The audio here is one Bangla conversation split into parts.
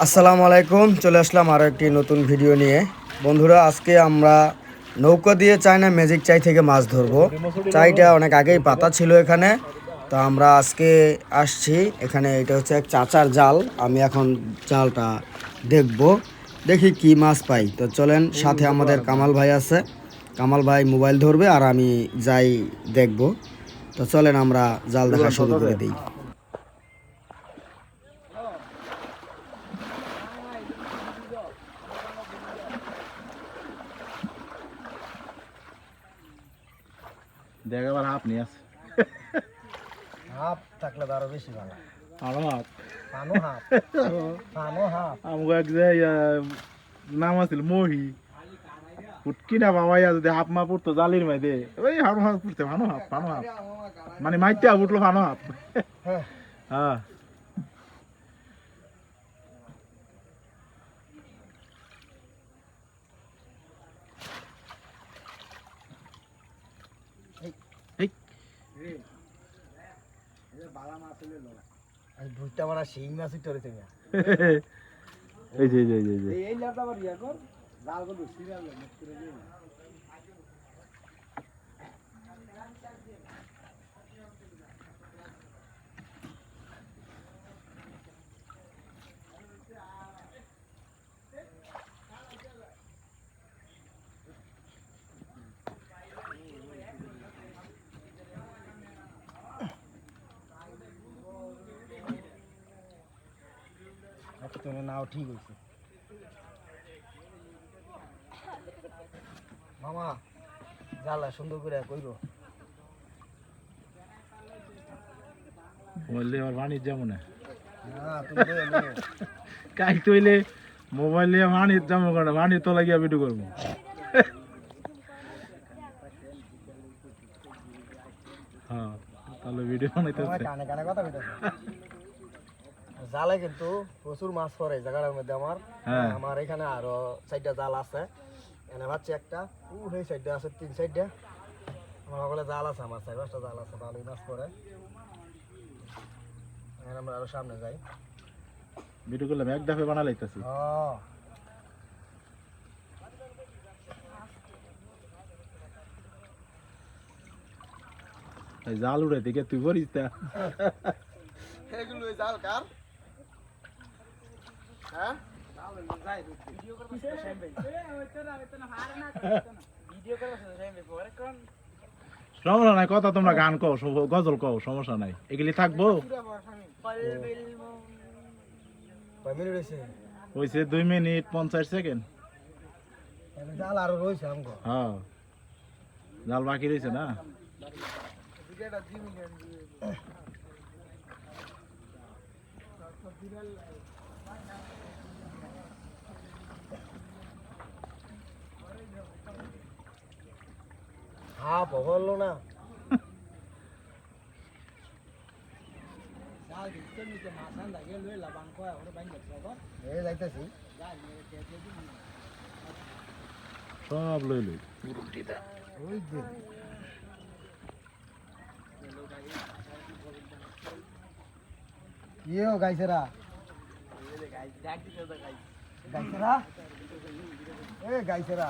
আসসালামু আলাইকুম, চলে আসলাম আরও একটি নতুন ভিডিও নিয়ে। বন্ধুরা, আজকে আমরা নৌকা দিয়ে চায়না ম্যাজিক চাই থেকে মাছ ধরবো। চাইটা অনেক আগেই পাতা ছিল এখানে, তো আমরা আজকে আসছি এখানে। এটা হচ্ছে এক চাচার জাল। আমি এখন জালটা দেখি কি মাছ পাই। তো চলেন, সাথে আমাদের কামাল ভাই আছে। কামাল ভাই মোবাইল ধরবে আর আমি যাই দেখব। তো চলেন আমরা জাল দেখা শুরু করে দিই। দেখ আবার হাফ নিয়ে আছে। হাফ থাকলে আরো বেশি ভালো। আরো হাফ আমাকে এক জায়গায় নাম আছিল মহি ফুটকি না বাবা যদি হাফ মা পড়তো জালির মাইদে ওই হাফ হাফ পড়তে ভানো হাফ মানে মাইতে উঠলো ভানো হাফ। হ্যাঁ এই যে নাও ঠিক হয়েছে মামা, জালা সুন্দর করে কইরো। বললে আবার বাণিজ্য যেমন তুমি কাই তৈলে মোবাইল নিয়ে বাণিজ্য যেমন করে বাণিজ্য তো লাগিয়ে ভিডিও করবো। হ্যাঁ তাহলে ভিডিও বানাইতে কানে কানে কথা কইতাছ। জালে কিন্তু প্রচুর মাছ পড়ে জায়গাটার মধ্যে। আমার এখানে আরো 4টা জাল আছে। এনে ভাবছি একটা সেই সাইডে আছে, 3 সাইডে আমার বলে জাল আছে। আমার 4-5টা জাল আছে, ভালোই মাছ পড়ে। আমরা আরো সামনে যাই, ভিডিও করলাম এক দাফে বানা লাইতেছি। জাল উড়ে দিকে তুই করিস তা এগুলো জাল কার? হ্যাঁ সমস্যা নাই, কথা তোমরা গান কও, গজল কও, সমস্যা নাই, এগুলি থাকবো। হয়েছে 2 মিনিট 50 সেকেন্ড। জাল আরো রয়েছে আমগো। হ্যাঁ জাল বাকি রয়েছে না। হ্যাঁ বললো না। সব লই লই ইয়েও গাইছেরা গাইছেরা গাইছেরা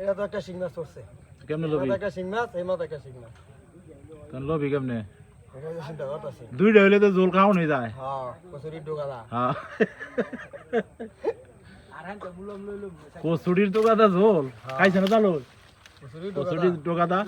এটা তো একটা শিং মাছ পড়ছে। কেমনে লবি? একটা শিং মাছ, এই মাছ একটা শিং মাছ। কেন লবি কেমনে? এটা যে চিন্তা করতেছি। দুইটা হইলে তো জোল খাওয়া হয়ে যায়। হ্যাঁ, কচুরির ডোকাদা। হ্যাঁ কচুরির ডোকাদা জোল খাইছ না জানো? কচুরির ডোকাদা